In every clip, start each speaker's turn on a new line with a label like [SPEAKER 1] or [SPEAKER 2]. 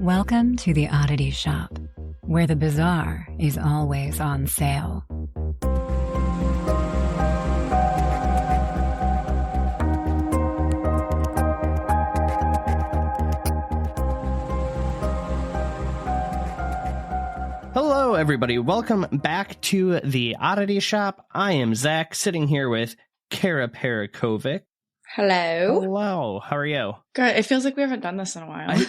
[SPEAKER 1] Welcome to the Oddity Shop, where the bizarre is always on sale.
[SPEAKER 2] Hello, everybody. Welcome back to the Oddity Shop. I am Zach, sitting here with Kara Parakovic.
[SPEAKER 3] Hello.
[SPEAKER 2] Hello. How are you?
[SPEAKER 3] Good. It feels like we haven't done this in a while.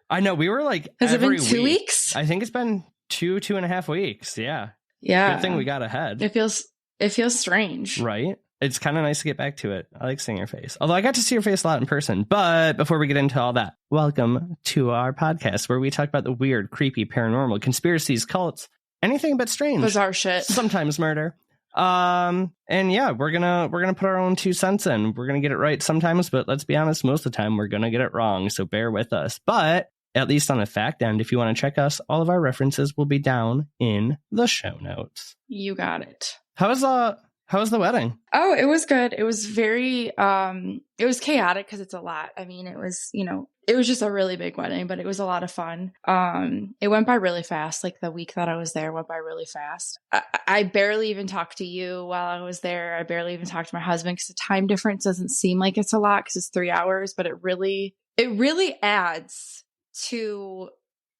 [SPEAKER 2] I know. We were like,
[SPEAKER 3] has it been 2
[SPEAKER 2] week.
[SPEAKER 3] weeks?
[SPEAKER 2] I think it's been two and a half weeks. Yeah.
[SPEAKER 3] Yeah.
[SPEAKER 2] Good thing we got ahead.
[SPEAKER 3] It feels strange.
[SPEAKER 2] Right? It's kind of nice to get back to it. I like seeing your face. Although I got to see your face a lot in person. But before we get into all that, welcome to our podcast where we talk about the weird, creepy, paranormal, conspiracies, cults, anything but strange.
[SPEAKER 3] Bizarre shit.
[SPEAKER 2] Sometimes murder. And yeah, we're gonna put our own 2 cents in. We're gonna get it right sometimes, but let's be honest, most of the time we're gonna get it wrong. So bear with us. But at least on the fact end, if you want to check us, all of our references will be down in the show notes.
[SPEAKER 3] You got it.
[SPEAKER 2] How was the wedding?
[SPEAKER 3] Oh, it was good. It was very, it was chaotic because it's a lot. I mean, it was just a really big wedding, but it was a lot of fun. It went by really fast. Like the week that I was there went by really fast. I barely even talked to you while I was there. I barely even talked to my husband because the time difference doesn't seem like it's a lot because it's 3 hours, but it really adds to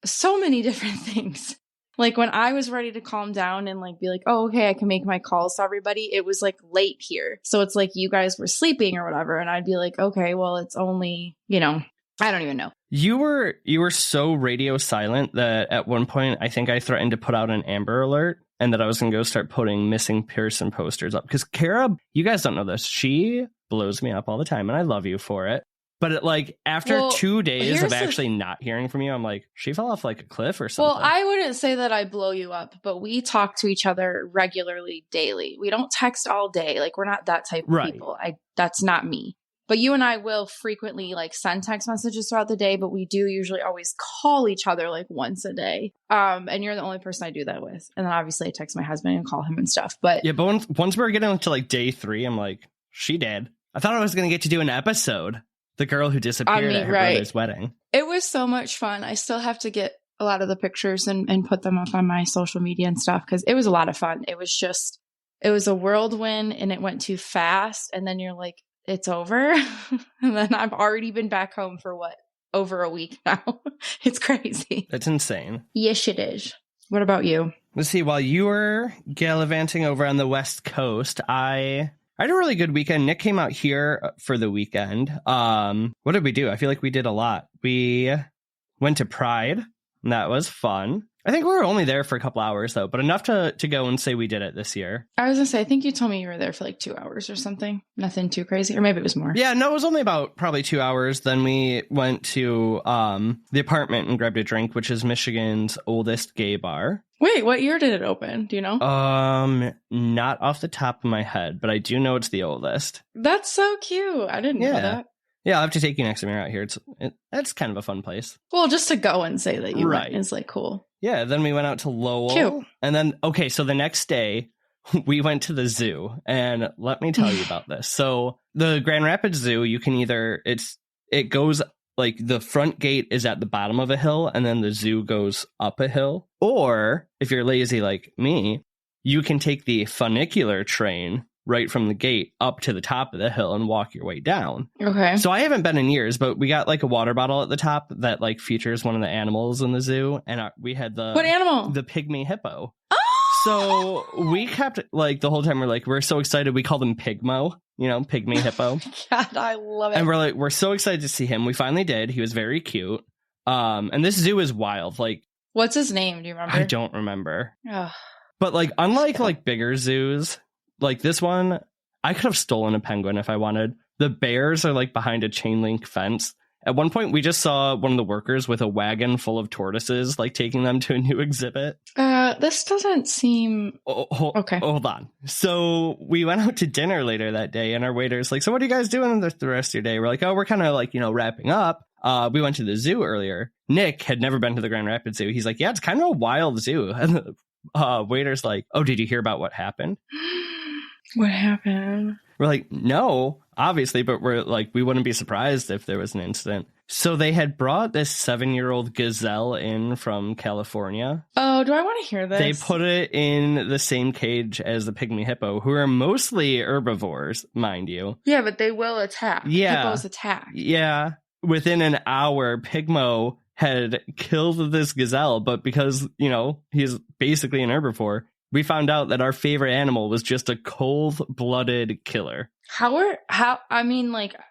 [SPEAKER 3] so many different things. Like when I was ready to calm down and like be like, oh, okay, I can make my calls to everybody. It was like late here. So it's like you guys were sleeping or whatever. And I'd be like, okay, well, it's only, I don't even know.
[SPEAKER 2] You were so radio silent that at one point, I think I threatened to put out an Amber Alert and that I was going to go start putting missing person posters up. Because Kara, you guys don't know this. She blows me up all the time and I love you for it. But after 2 days of actually not hearing from you, I'm like, she fell off like a cliff or something.
[SPEAKER 3] Well, I wouldn't say that I blow you up, but we talk to each other regularly, daily. We don't text all day. Like, we're not that type of people. That's not me. But you and I will frequently like send text messages throughout the day, but we do usually always call each other like once a day. And you're the only person I do that with. And then obviously I text my husband and call him and stuff. But
[SPEAKER 2] yeah, but once we're getting to like day 3, I'm like, she dead. I thought I was going to get to do an episode. The girl who disappeared at her brother's wedding. It
[SPEAKER 3] was so much fun. I still have to get a lot of the pictures and put them up on my social media and stuff because it was a lot of fun. It was a whirlwind and it went too fast. And then you're like, it's over. And then I've already been back home for over a week now. It's crazy.
[SPEAKER 2] That's insane.
[SPEAKER 3] Yes, it is. What about you?
[SPEAKER 2] Let's see. While you were gallivanting over on the West Coast, I had a really good weekend. Nick came out here for the weekend. What did we do? I feel like we did a lot. We went to Pride, and that was fun. I think we were only there for a couple hours, though, but enough to go and say we did it this year.
[SPEAKER 3] I was going to say, I think you told me you were there for like 2 hours or something. Nothing too crazy, or maybe it was more.
[SPEAKER 2] Yeah, no, it was only about probably 2 hours. Then we went to the apartment and grabbed a drink, which is Michigan's oldest gay bar.
[SPEAKER 3] Wait, what year did it open? Do you know?
[SPEAKER 2] Not off the top of my head, but I do know it's the oldest.
[SPEAKER 3] That's so cute. I didn't know that.
[SPEAKER 2] Yeah, I'll have to take you next time you're out here. It's kind of a fun place.
[SPEAKER 3] Well, just to go and say that you went is like cool.
[SPEAKER 2] Yeah, then we went out to Lowell.
[SPEAKER 3] Cute.
[SPEAKER 2] And then, okay, so the next day, we went to the zoo. And let me tell you about this. So the Grand Rapids Zoo, you can it goes like the front gate is at the bottom of a hill and then the zoo goes up a hill. Or if you're lazy like me, you can take the funicular train right from the gate up to the top of the hill and walk your way down.
[SPEAKER 3] Okay.
[SPEAKER 2] So I haven't been in years, but we got like a water bottle at the top that like features one of the animals in the zoo. And we had
[SPEAKER 3] what animal?
[SPEAKER 2] The pygmy hippo.
[SPEAKER 3] Oh!
[SPEAKER 2] So we kept like the whole time we're so excited. We called him Pygmo, pygmy hippo.
[SPEAKER 3] God, I love it.
[SPEAKER 2] And we're so excited to see him. We finally did. He was very cute. And this zoo is wild. Like,
[SPEAKER 3] what's his name? Do you remember?
[SPEAKER 2] I don't remember.
[SPEAKER 3] Ugh.
[SPEAKER 2] But like, unlike like bigger zoos, like this one, I could have stolen a penguin if I wanted. The bears are like behind a chain link fence. At one point, we just saw one of the workers with a wagon full of tortoises, like taking them to a new exhibit.
[SPEAKER 3] This doesn't seem...
[SPEAKER 2] Okay. Hold on. So we went out to dinner later that day, and our waiter's like, so what are you guys doing the rest of your day? We're like, oh, we're kind of like, wrapping up. We went to the zoo earlier. Nick had never been to the Grand Rapids Zoo. He's like, yeah, it's kind of a wild zoo. And the waiter's like, oh, did you hear about what happened?
[SPEAKER 3] What happened?
[SPEAKER 2] We're like, no, obviously, but we're like, we wouldn't be surprised if there was an incident. So they had brought this 7-year-old gazelle in from California.
[SPEAKER 3] Oh, do I want to hear this?
[SPEAKER 2] They put it in the same cage as the pygmy hippo, who are mostly herbivores, mind you.
[SPEAKER 3] Yeah, but they will attack.
[SPEAKER 2] Yeah.
[SPEAKER 3] Hippos attack.
[SPEAKER 2] Yeah. Within an hour, Pygmo had killed this gazelle, but because, he's basically an herbivore, we found out that our favorite animal was just a cold-blooded killer.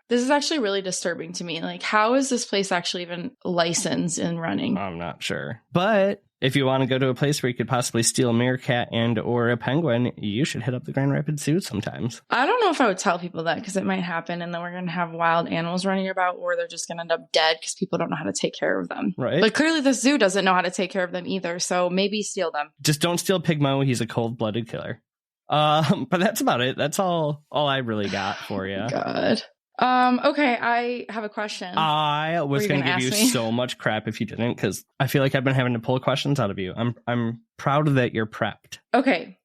[SPEAKER 2] This is actually really disturbing to me. Like, how is this place actually even licensed and running? I'm not sure. But if you want to go to a place where you could possibly steal a meerkat and or a penguin, you should hit up the Grand Rapids Zoo sometimes.
[SPEAKER 3] I don't know if I would tell people that, because it might happen and then we're going to have wild animals running about, or they're just going to end up dead because people don't know how to take care of them.
[SPEAKER 2] Right.
[SPEAKER 3] But clearly the zoo doesn't know how to take care of them either. So maybe steal them.
[SPEAKER 2] Just don't steal Pygmo. He's a cold-blooded killer. But that's about it. That's all I really got for you.
[SPEAKER 3] God. Okay, I have a question.
[SPEAKER 2] I was going to give you so much crap if you didn't, because I feel like I've been having to pull questions out of you. I'm proud that you're prepped.
[SPEAKER 3] Okay,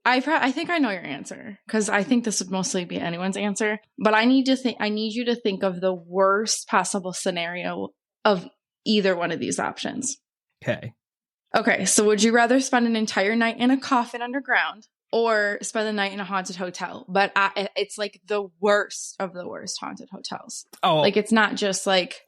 [SPEAKER 3] I think I know your answer, because I think this would mostly be anyone's answer. But I need you to think of the worst possible scenario of either one of these options. Okay, so would you rather spend an entire night in a coffin underground, or spend the night in a haunted hotel? But it's like the worst of the worst haunted hotels. Oh, like it's not just like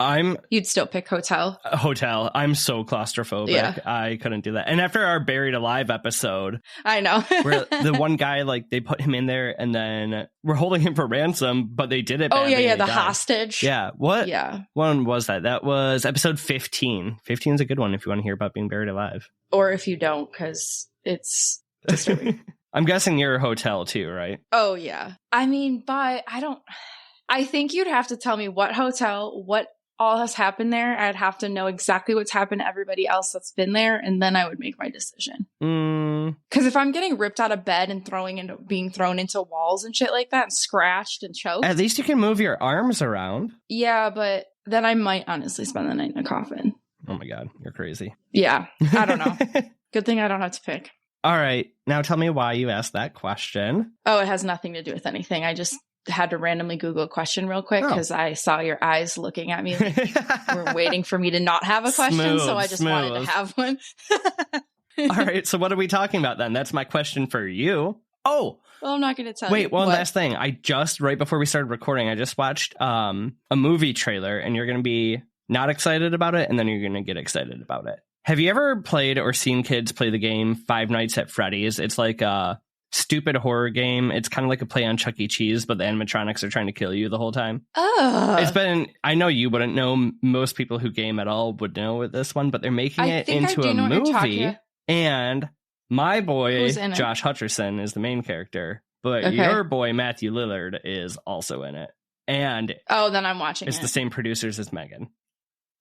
[SPEAKER 3] you'd still pick hotel.
[SPEAKER 2] Hotel. I'm so claustrophobic. Yeah. I couldn't do that. And after our Buried Alive episode,
[SPEAKER 3] I know
[SPEAKER 2] where the one guy, like, they put him in there and then we're holding him for ransom, but they did it.
[SPEAKER 3] Oh yeah, the hostage.
[SPEAKER 2] Yeah. What? Yeah. One was that? That was episode 15. 15 is a good one if you want to hear about being buried alive,
[SPEAKER 3] or if you don't, because it's disturbing.
[SPEAKER 2] I'm guessing you're a hotel too, right?
[SPEAKER 3] Oh, yeah. I mean, but I think you'd have to tell me what hotel, what all has happened there. I'd have to know exactly what's happened to everybody else that's been there, and then I would make my decision. Because if I'm getting ripped out of bed and being thrown into walls and shit like that and scratched and choked.
[SPEAKER 2] At least you can move your arms around.
[SPEAKER 3] Yeah, but then I might honestly spend the night in a coffin.
[SPEAKER 2] Oh my God, you're crazy.
[SPEAKER 3] Yeah, I don't know. Good thing I don't have to pick.
[SPEAKER 2] All right. Now tell me why you asked that question.
[SPEAKER 3] Oh, it has nothing to do with anything. I just had to randomly Google a question real quick because I saw your eyes looking at me. We're waiting for me to not have a question. So I just wanted to have one.
[SPEAKER 2] All right. So what are we talking about then? That's my question for you. Oh,
[SPEAKER 3] well, I'm not going to tell you.
[SPEAKER 2] Wait, one last thing. Right before we started recording, I just watched a movie trailer, and you're going to be not excited about it, and then you're going to get excited about it. Have you ever played or seen kids play the game Five Nights at Freddy's? It's like a stupid horror game. It's kind of like a play on Chuck E. Cheese, but the animatronics are trying to kill you the whole time. Oh. I know you wouldn't know. Most people who game at all would know with this one, but they're making it into a movie. And my boy, Josh Hutcherson, is the main character, but your boy, Matthew Lillard, is also in it. And
[SPEAKER 3] then I'm watching
[SPEAKER 2] It's the same producers as Megan.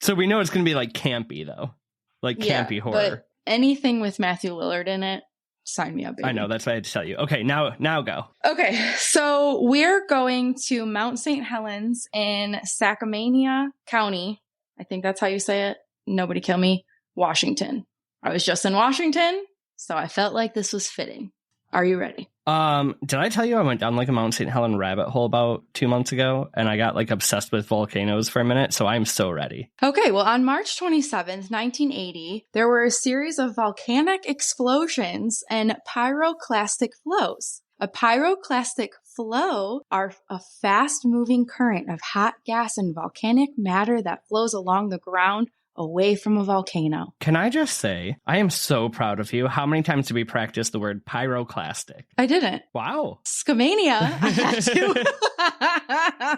[SPEAKER 2] So we know it's going to be like campy, though. Like campy horror.
[SPEAKER 3] But anything with Matthew Lillard in it, sign me up, baby.
[SPEAKER 2] I know, that's what I had to tell you. Okay, now go.
[SPEAKER 3] Okay, so we're going to Mount St. Helens in Sacramento County. I think that's how you say it. Nobody kill me. Washington. I was just in Washington, so I felt like this was fitting. Are you ready?
[SPEAKER 2] Did I tell you I went down like a Mount St. Helens rabbit hole about 2 months ago, and I got like obsessed with volcanoes for a minute, so I'm so ready.
[SPEAKER 3] Okay, well, on March 27th, 1980, there were a series of volcanic explosions and pyroclastic flows. A pyroclastic flow are a fast-moving current of hot gas and volcanic matter that flows along the ground away from a volcano.
[SPEAKER 2] Can I just say, I am so proud of you. How many times did we practice the word pyroclastic?
[SPEAKER 3] I didn't.
[SPEAKER 2] Wow.
[SPEAKER 3] Scamania. I had to.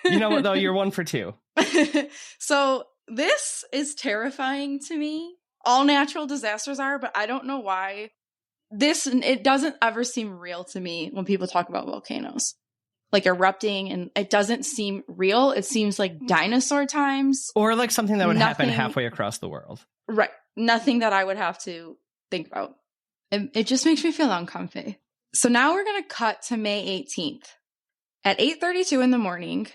[SPEAKER 2] You know what, though? You're 1 for 2.
[SPEAKER 3] So this is terrifying to me. All natural disasters are, but I don't know why. It doesn't ever seem real to me when people talk about volcanoes. Like erupting, and it doesn't seem real. It seems like dinosaur times.
[SPEAKER 2] Or like something that would happen halfway across the world.
[SPEAKER 3] Right. Nothing that I would have to think about. It just makes me feel uncomfy. So now we're going to cut to May 18th. At 8:32 in the morning,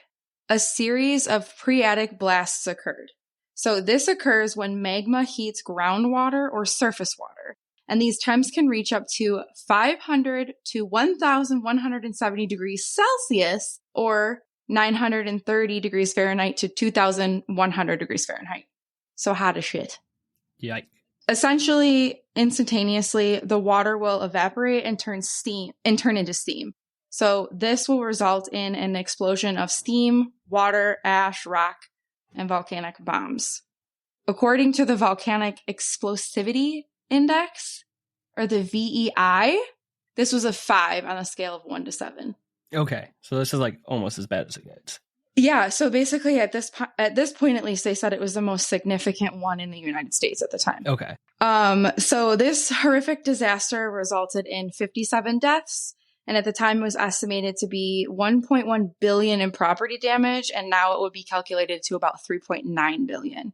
[SPEAKER 3] a series of phreatic blasts occurred. So this occurs when magma heats groundwater or surface water. And these temps can reach up to 500 to 1,170 degrees Celsius, or 930 degrees Fahrenheit to 2,100 degrees Fahrenheit. So hot as shit.
[SPEAKER 2] Yikes.
[SPEAKER 3] Essentially, instantaneously, the water will evaporate and turn into steam. So this will result in an explosion of steam, water, ash, rock, and volcanic bombs. According to the Volcanic Explosivity Index, or the VEI, this was a 5 on a scale of 1 to 7.
[SPEAKER 2] Okay, so this is like almost as bad as it gets.
[SPEAKER 3] Yeah, so basically at this point, at least, they said it was the most significant one in the United States at the time.
[SPEAKER 2] Okay.
[SPEAKER 3] So this horrific disaster resulted in 57 deaths, and at the time it was estimated to be 1.1 billion in property damage, and now it would be calculated to about 3.9 billion.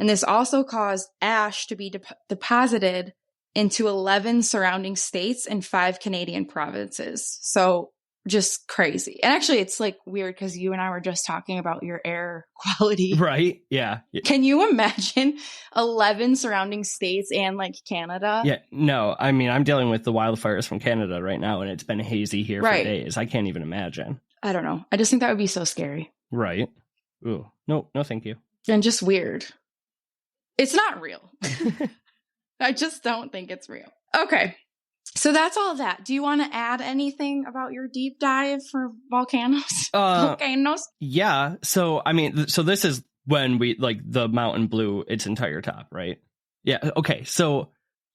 [SPEAKER 3] And this also caused ash to be deposited into 11 surrounding states and 5 Canadian provinces. So just crazy. And actually, it's like weird because you and I were just talking about your air quality.
[SPEAKER 2] Right. Yeah.
[SPEAKER 3] Can you imagine 11 surrounding states and like Canada?
[SPEAKER 2] Yeah. No, I mean, I'm dealing with the wildfires from Canada right now, and it's been hazy here for days. I can't even imagine.
[SPEAKER 3] I don't know. I just think that would be so scary.
[SPEAKER 2] Right. Ooh. No, thank you.
[SPEAKER 3] And just weird. It's not real. I just don't think it's real. Okay. So that's all that. Do you want to add anything about your deep dive for volcanoes? Volcanoes?
[SPEAKER 2] Yeah. So, I mean, so this is when the mountain blew its entire top, right? Yeah. Okay. So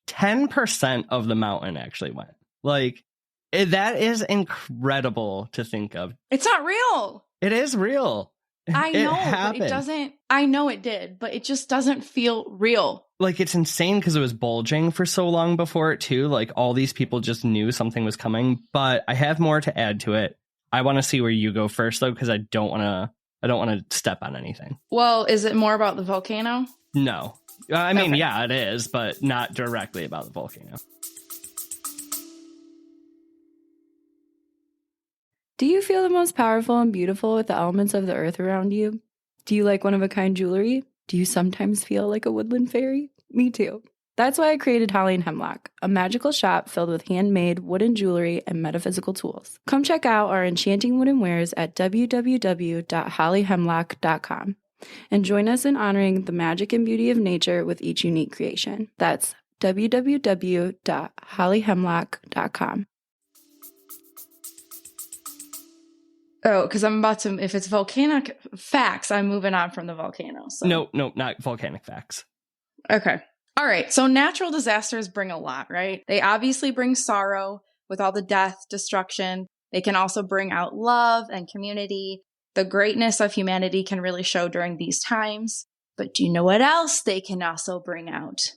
[SPEAKER 2] 10% of the mountain actually went. That is incredible to think of.
[SPEAKER 3] It's not real.
[SPEAKER 2] It is real.
[SPEAKER 3] I know, but it doesn't. I know it did, but it just doesn't feel real.
[SPEAKER 2] It's insane because it was bulging for so long before it too. All these people just knew something was coming. But I have more to add to it. I want to see where you go first, though, because I don't want to step on anything.
[SPEAKER 3] Well, is it more about the volcano?
[SPEAKER 2] No, I mean, yeah, it is, but not directly about the volcano.
[SPEAKER 4] Do you feel the most powerful and beautiful with the elements of the earth around you? Do you like one-of-a-kind jewelry? Do you sometimes feel like a woodland fairy? Me too. That's why I created Holly and Hemlock, a magical shop filled with handmade wooden jewelry and metaphysical tools. Come check out our enchanting wooden wares at www.hollyhemlock.com and join us in honoring the magic and beauty of nature with each unique creation. That's www.hollyhemlock.com.
[SPEAKER 3] Oh, because I'm about to, if it's volcanic facts, I'm moving on from the volcano. So.
[SPEAKER 2] No, not volcanic facts.
[SPEAKER 3] Okay. All right. So natural disasters bring a lot, right? They obviously bring sorrow with all the death, destruction. They can also bring out love and community. The greatness of humanity can really show during these times. But do you know what else they can also bring out?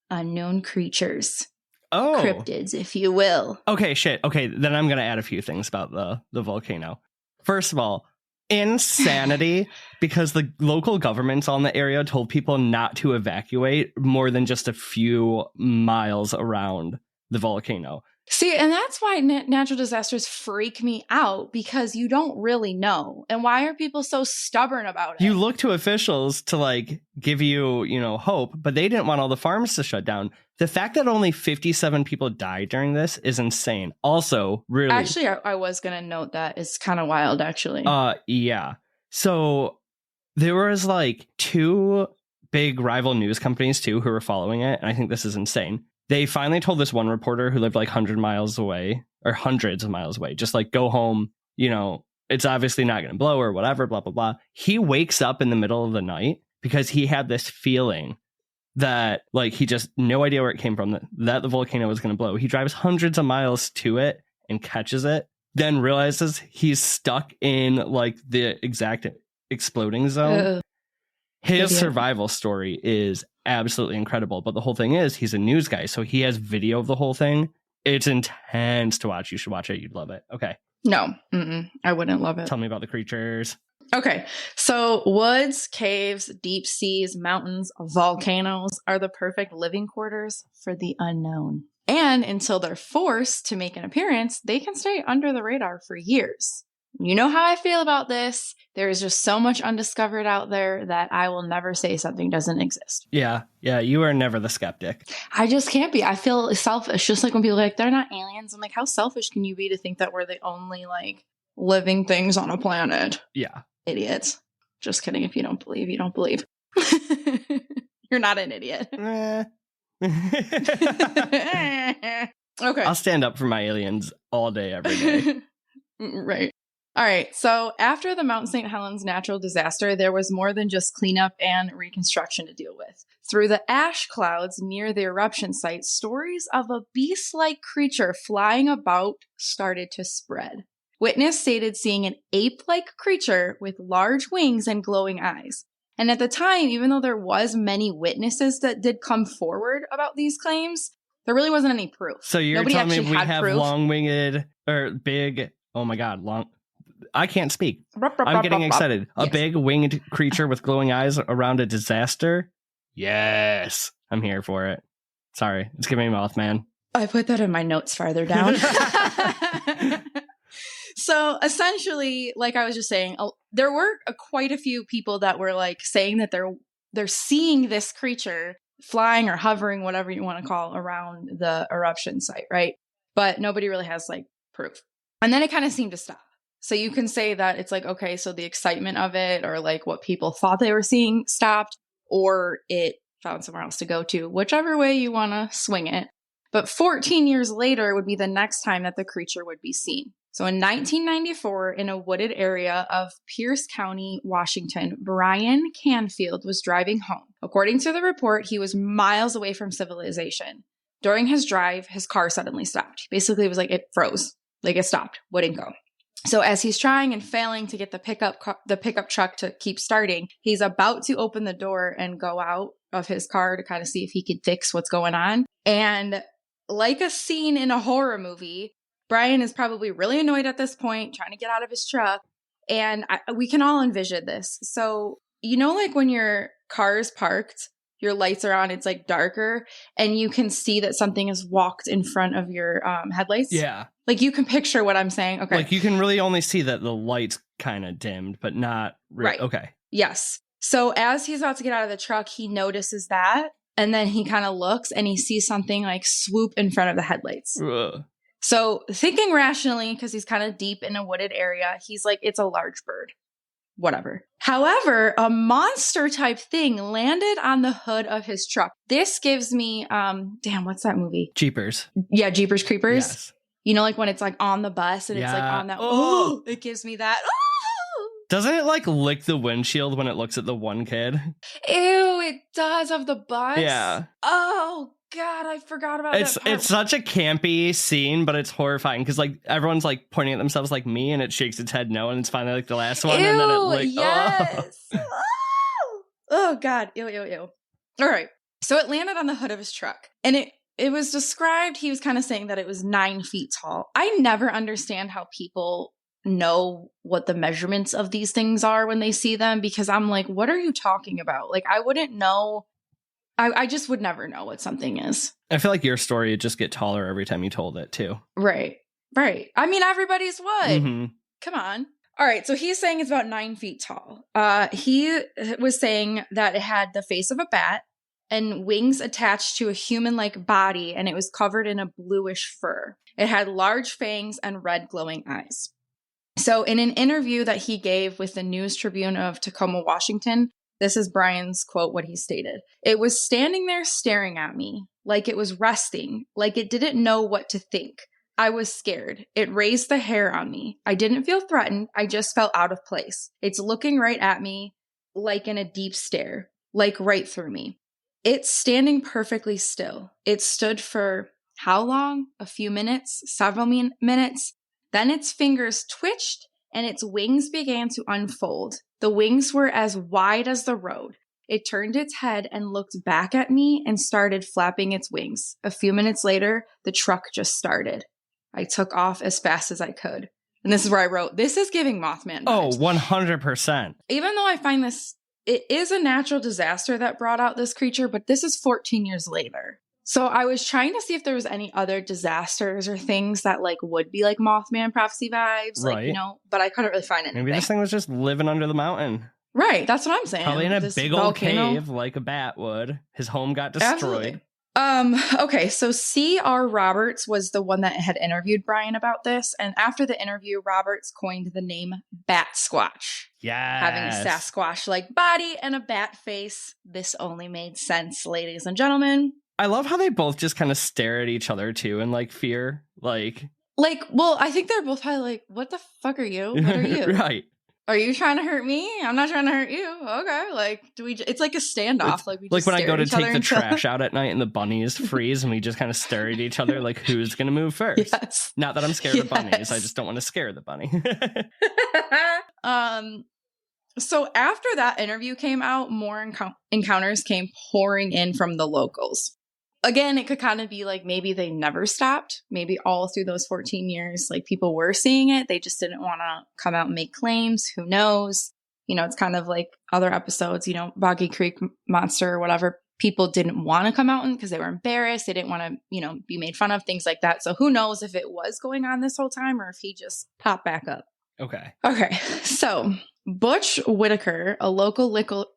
[SPEAKER 3] Unknown creatures.
[SPEAKER 2] Oh.
[SPEAKER 3] Cryptids, if you will.
[SPEAKER 2] Okay, shit. Okay, then I'm going to add a few things about the volcano. First of all, insanity, because the local governments on the area told people not to evacuate more than just a few miles around the volcano.
[SPEAKER 3] See, and that's why natural disasters freak me out, because you don't really know. And why are people so stubborn about it?
[SPEAKER 2] You look to officials to give you, hope, but they didn't want all the farms to shut down. The fact that only 57 people died during this is insane. Also, really.
[SPEAKER 3] Actually, I was going to note that. It's kind of wild, actually.
[SPEAKER 2] Yeah. So there was 2 big rival news companies too who were following it. And I think this is insane. They finally told this one reporter who lived 100 miles away, or hundreds of miles away, just go home, it's obviously not going to blow or whatever, blah, blah, blah. He wakes up in the middle of the night because he had this feeling that he just no idea where it came from, that the volcano was going to blow. He drives hundreds of miles to it and catches it, then realizes he's stuck in the exact exploding zone. His survival story is absolutely incredible. But the whole thing is he's a news guy, so he has video of the whole thing. It's intense to watch. You should watch it. You'd love it. Okay.
[SPEAKER 3] No, I wouldn't love it.
[SPEAKER 2] Tell me about the creatures.
[SPEAKER 3] Okay. So woods, caves, deep seas, mountains, volcanoes are the perfect living quarters for the unknown. And until they're forced to make an appearance, they can stay under the radar for years. You know how I feel about this. There is just so much undiscovered out there that I will never say something doesn't exist.
[SPEAKER 2] Yeah. You are never the skeptic.
[SPEAKER 3] I just can't be. I feel selfish. Just like when people are they're not aliens. I'm how selfish can you be to think that we're the only living things on a planet.
[SPEAKER 2] Yeah.
[SPEAKER 3] Idiots. Just kidding. If you don't believe, you don't believe. You're not an idiot. Okay.
[SPEAKER 2] I'll stand up for my aliens all day, every day.
[SPEAKER 3] Right. All right. So after the Mount St. Helens natural disaster, there was more than just cleanup and reconstruction to deal with. Through the ash clouds near the eruption site, stories of a beast-like creature flying about started to spread. Witness stated seeing an ape-like creature with large wings and glowing eyes. And at the time, even though there was many witnesses that did come forward about these claims, there really wasn't any proof.
[SPEAKER 2] So you're
[SPEAKER 3] Nobody
[SPEAKER 2] telling me
[SPEAKER 3] actually
[SPEAKER 2] we
[SPEAKER 3] had
[SPEAKER 2] have
[SPEAKER 3] proof.
[SPEAKER 2] long-winged or big, oh my God, long. I can't speak. I'm getting excited. A
[SPEAKER 3] Yes.
[SPEAKER 2] big winged creature with glowing eyes around a disaster? Yes. I'm here for it. Sorry. It's giving me Mothman.
[SPEAKER 3] I put that in my notes farther down. So essentially, like I was just saying, there were quite a few people that were like saying that they're seeing this creature flying or hovering, whatever you want to call, around the eruption site, right? But nobody really has like proof. And then it kind of seemed to stop. So you can say that it's like, okay, so the excitement of it or like what people thought they were seeing stopped, or it found somewhere else to go to, whichever way you want to swing it. But 14 years later would be the next time that the creature would be seen. So in 1994, in a wooded area of Pierce County, Washington, Brian Canfield was driving home. According to the report, he was miles away from civilization. During his drive, his car suddenly stopped. Basically, it was like it froze, like it stopped, wouldn't go. So as he's trying and failing to get the pickup truck to keep starting, he's about to open the door and go out of his car to kind of see if he could fix what's going on. And like a scene in a horror movie, Brian is probably really annoyed at this point, trying to get out of his truck. And we can all envision this. So, you know, like when your car is parked, your lights are on, it's like darker, and you can see that something has walked in front of your headlights.
[SPEAKER 2] Yeah.
[SPEAKER 3] Like you can picture what I'm saying. Okay.
[SPEAKER 2] Like you can really only see that the light's kind of dimmed, but not
[SPEAKER 3] right.
[SPEAKER 2] Okay.
[SPEAKER 3] Yes. So as he's about to get out of the truck, he notices that. And then he kind of looks and he sees something like swoop in front of the headlights.
[SPEAKER 2] Ugh.
[SPEAKER 3] So thinking rationally, because he's kind of deep in a wooded area, he's like, it's a large bird. Whatever. However, a monster type thing landed on the hood of his truck. This gives me, what's that movie?
[SPEAKER 2] Jeepers.
[SPEAKER 3] Yeah, Jeepers Creepers.
[SPEAKER 2] Yes.
[SPEAKER 3] You know, like when it's like on the bus and it's like on that.
[SPEAKER 2] Oh,
[SPEAKER 3] it gives me that.
[SPEAKER 2] Doesn't it like lick the windshield when it looks at the one kid?
[SPEAKER 3] Ew, it does of the bus.
[SPEAKER 2] Yeah.
[SPEAKER 3] Oh God, I forgot about that part.
[SPEAKER 2] It's such a campy scene, but it's horrifying because like everyone's like pointing at themselves like me, and it shakes its head no, and it's finally like the last one,
[SPEAKER 3] Ew,
[SPEAKER 2] and then it like
[SPEAKER 3] yes. Oh God, ew. All right, so it landed on the hood of his truck, and it was described. He was kind of saying that it was 9 feet tall. I never understand how people know what the measurements of these things are when they see them, because I'm like, what are you talking about? Like, I wouldn't know. I just would never know what something is.
[SPEAKER 2] I feel like your story would just get taller every time you told it too.
[SPEAKER 3] Right. I mean, everybody's would.
[SPEAKER 2] Mm-hmm.
[SPEAKER 3] Come on. All right. So he's saying it's about 9 feet tall. He was saying that it had the face of a bat and wings attached to a human-like body, and it was covered in a bluish fur. It had large fangs and red glowing eyes. So in an interview that he gave with the News Tribune of Tacoma, Washington, this is Brian's quote, what he stated. It was standing there staring at me, like it was resting, like it didn't know what to think. I was scared. It raised the hair on me. I didn't feel threatened. I just felt out of place. It's looking right at me, like in a deep stare, like right through me. It's standing perfectly still. It stood for how long? A few minutes? Several minutes? Then its fingers twitched and its wings began to unfold. The wings were as wide as the road. It turned its head and looked back at me and started flapping its wings. A few minutes later, the truck just started. I took off as fast as I could. And this is where I wrote, this is giving Mothman vibes.
[SPEAKER 2] Oh, 100%.
[SPEAKER 3] Even though I find this, it is a natural disaster that brought out this creature, but this is 14 years later. So I was trying to see if there was any other disasters or things that like would be like Mothman prophecy vibes,
[SPEAKER 2] right.
[SPEAKER 3] Like, you know, but I couldn't really find anything.
[SPEAKER 2] Maybe this thing was just living under the mountain.
[SPEAKER 3] Right, that's what I'm saying.
[SPEAKER 2] Probably in a
[SPEAKER 3] This
[SPEAKER 2] big old
[SPEAKER 3] volcano.
[SPEAKER 2] cave like a bat would. His home got destroyed.
[SPEAKER 3] Absolutely. Okay, so C.R. Roberts was the one that had interviewed Brian about this, and after the interview, Roberts coined the name Bat Squatch.
[SPEAKER 2] Yes.
[SPEAKER 3] Having a Sasquatch-like body and a bat face. This only made sense, ladies and gentlemen.
[SPEAKER 2] I love how they both just kind of stare at each other too in like fear. Like,
[SPEAKER 3] well, I think they're both probably like, what the fuck are you? What are you?
[SPEAKER 2] Right.
[SPEAKER 3] Are you trying to hurt me? I'm not trying to hurt you. Okay. Like, it's like a standoff. Like, we
[SPEAKER 2] like
[SPEAKER 3] just
[SPEAKER 2] when I
[SPEAKER 3] stare
[SPEAKER 2] go
[SPEAKER 3] at
[SPEAKER 2] to
[SPEAKER 3] each
[SPEAKER 2] take
[SPEAKER 3] other
[SPEAKER 2] the
[SPEAKER 3] until-
[SPEAKER 2] trash out at night and the bunnies freeze and we just kind of stare at each other like, who's going to move first?
[SPEAKER 3] Yes.
[SPEAKER 2] Not that I'm scared of bunnies. I
[SPEAKER 3] Yes.
[SPEAKER 2] just don't want to scare the bunny.
[SPEAKER 3] So after that interview came out, more encounters came pouring in from the locals. Again, it could kind of be like maybe they never stopped. Maybe all through those 14 years, like people were seeing it. They just didn't want to come out and make claims. Who knows? You know, it's kind of like other episodes, you know, Boggy Creek Monster or whatever. People didn't want to come out because they were embarrassed. They didn't want to, you know, be made fun of, things like that. So who knows if it was going on this whole time or if he just popped back up.
[SPEAKER 2] Okay.
[SPEAKER 3] Okay, so Butch Whitaker, a local liquor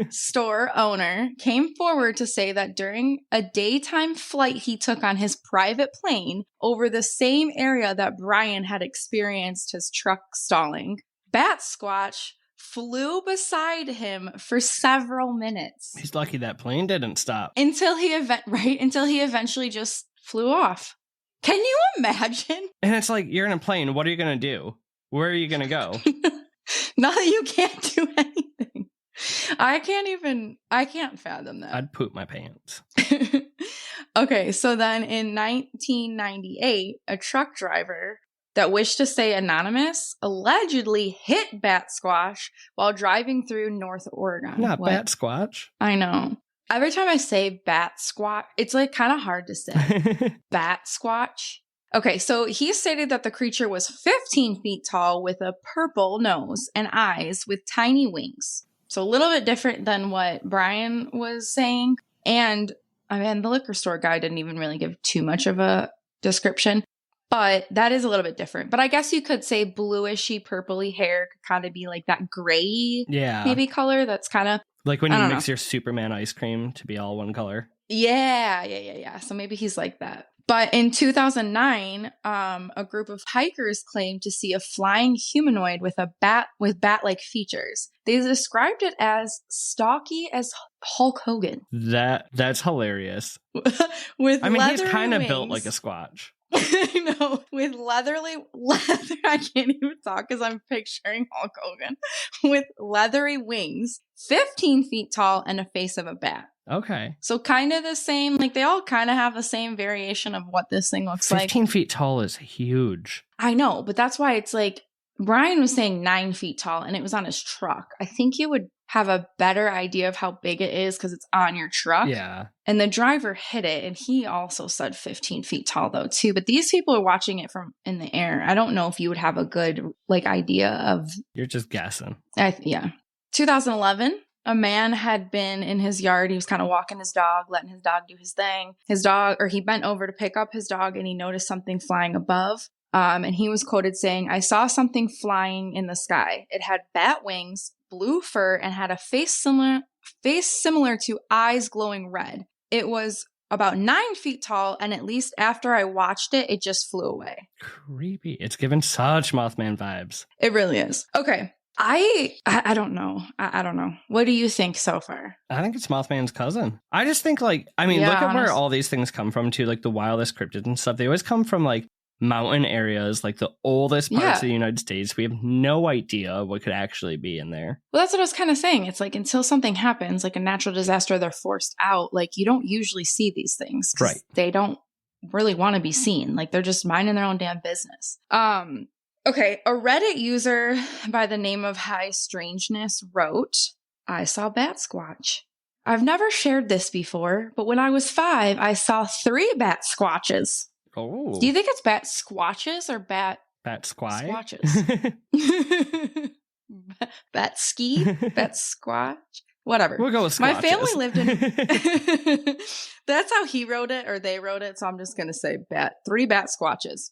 [SPEAKER 3] store owner, came forward to say that during a daytime flight he took on his private plane over the same area that Brian had experienced his truck stalling, Bat Squatch flew beside him for several minutes.
[SPEAKER 2] He's lucky that plane didn't stop.
[SPEAKER 3] Until he eventually just flew off. Can you imagine?
[SPEAKER 2] And it's like, you're in a plane. What are you going to do? Where are you going to go?
[SPEAKER 3] Now that you can't do anything. I can't fathom that.
[SPEAKER 2] I'd poop my pants.
[SPEAKER 3] Okay, so then in 1998, a truck driver that wished to stay anonymous allegedly hit Bat Squatch while driving through North Oregon.
[SPEAKER 2] Not Bat Squatch.
[SPEAKER 3] I know. Every time I say Bat Squatch, it's like kind of hard to say. Bat Squatch. Okay, so he stated that the creature was 15 feet tall with a purple nose and eyes with tiny wings. So a little bit different than what Brian was saying. And I mean, the liquor store guy didn't even really give too much of a description, but that is a little bit different. But I guess you could say bluishy, purpley hair could kind of be like that gray maybe color. That's kind of
[SPEAKER 2] like when you mix your Superman ice cream to be all one color.
[SPEAKER 3] Yeah. So maybe he's like that. But in 2009, a group of hikers claimed to see a flying humanoid with bat-like features. They described it as stocky as Hulk Hogan.
[SPEAKER 2] That's hilarious.
[SPEAKER 3] He's
[SPEAKER 2] kind of built like a Squatch.
[SPEAKER 3] I know, with leather. I can't even talk because I'm picturing Hulk Hogan with leathery wings, 15 feet tall, and a face of a bat.
[SPEAKER 2] Okay.
[SPEAKER 3] So kind of the same, like they all kind of have the same variation of what this thing looks like.
[SPEAKER 2] 15 feet tall is huge.
[SPEAKER 3] I know, but that's why it's like Brian was saying 9 feet tall and it was on his truck. I think you would have a better idea of how big it is because it's on your truck.
[SPEAKER 2] Yeah.
[SPEAKER 3] And the driver hit it and he also said 15 feet tall though too. But these people are watching it from in the air. I don't know if you would have a good like idea of.
[SPEAKER 2] You're just guessing.
[SPEAKER 3] Yeah. 2011. A man had been in his yard. He was kind of walking his dog, letting his dog do his thing. He bent over to pick up his dog and he noticed something flying above. And he was quoted saying, "I saw something flying in the sky. It had bat wings, blue fur, and had a face similar to eyes glowing red. It was about 9 feet tall, and at least after I watched it, it just flew away."
[SPEAKER 2] Creepy. It's given such Mothman vibes.
[SPEAKER 3] It really is. Okay. I don't know. I don't know. What do you think so far?
[SPEAKER 2] I think it's Mothman's cousin. I just think look at where all these things come from too, like the wildest cryptids and stuff. They always come from like mountain areas, like the oldest parts of the United States. We have no idea what could actually be in there. Well,
[SPEAKER 3] that's what I was kind of saying. It's like until something happens, like a natural disaster, they're forced out. Like you don't usually see these things.
[SPEAKER 2] Right.
[SPEAKER 3] They don't really want to be seen. Like they're just minding their own damn business. Okay, a Reddit user by the name of High Strangeness wrote, "I saw Bat Squatch. I've never shared this before, but when I was 5, I saw 3 Bat Squatches."
[SPEAKER 2] Oh.
[SPEAKER 3] Do you think it's Bat Squatches or Bat
[SPEAKER 2] Squatches?
[SPEAKER 3] Bat Ski? Bat Squatch? Whatever.
[SPEAKER 2] We'll go with Squatches.
[SPEAKER 3] My family lived in... That's how he wrote it, or they wrote it, so I'm just going to say 3 Bat Squatches.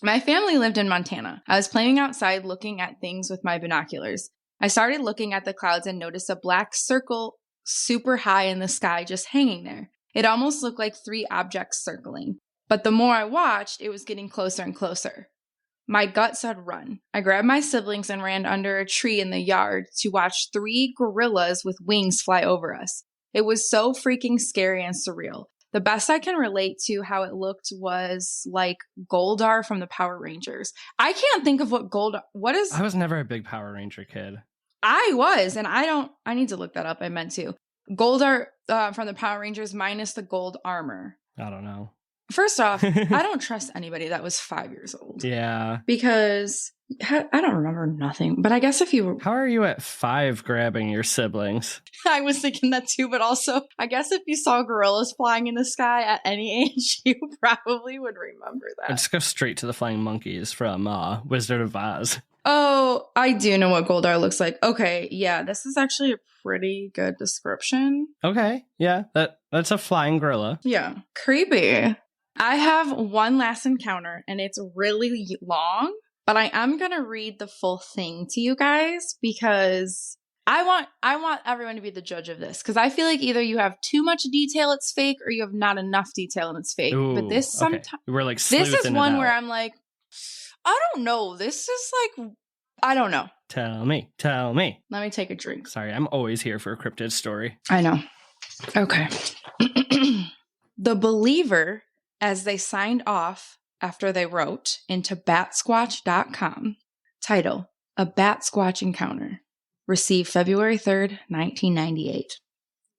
[SPEAKER 3] My family lived in Montana. I was playing outside looking at things with my binoculars. I started looking at the clouds and noticed a black circle super high in the sky, just hanging there. It almost looked like 3 objects circling. But the more I watched, it was getting closer and closer. My gut said run. I grabbed my siblings and ran under a tree in the yard to watch 3 gorillas with wings fly over us. It was so freaking scary and surreal. The best I can relate to how it looked was like Goldar from the Power Rangers. I can't think of what is.
[SPEAKER 2] I was never a big Power Ranger kid.
[SPEAKER 3] I was, and I need to look that up. I meant to. Goldar from the Power Rangers minus the gold armor.
[SPEAKER 2] I don't know.
[SPEAKER 3] First off, I don't trust anybody that was 5 years old.
[SPEAKER 2] Yeah.
[SPEAKER 3] Because I don't remember nothing. But I guess if you were...
[SPEAKER 2] How are you at 5 grabbing your siblings?
[SPEAKER 3] I was thinking that too, but also, I guess if you saw gorillas flying in the sky at any age, you probably would remember that.
[SPEAKER 2] Let's go straight to the flying monkeys from Wizard of Oz.
[SPEAKER 3] Oh, I do know what Goldar looks like. Okay, yeah, this is actually a pretty good description.
[SPEAKER 2] Okay, yeah, that's a flying gorilla.
[SPEAKER 3] Yeah, creepy. I have one last encounter, and it's really long, but I am going to read the full thing to you guys because I want everyone to be the judge of this, because I feel like either you have too much detail, it's fake, or you have not enough detail and it's fake.
[SPEAKER 2] Ooh,
[SPEAKER 3] but this sometimes
[SPEAKER 2] we're like
[SPEAKER 3] this is one where I'm like, I don't know. This is like, I don't know.
[SPEAKER 2] Tell me.
[SPEAKER 3] Let me take a drink.
[SPEAKER 2] Sorry, I'm always here for a cryptid story.
[SPEAKER 3] I know. Okay. The Believer, as they signed off after they wrote into Batsquatch.com, title, A Bat Squatch Encounter, received February 3rd, 1998.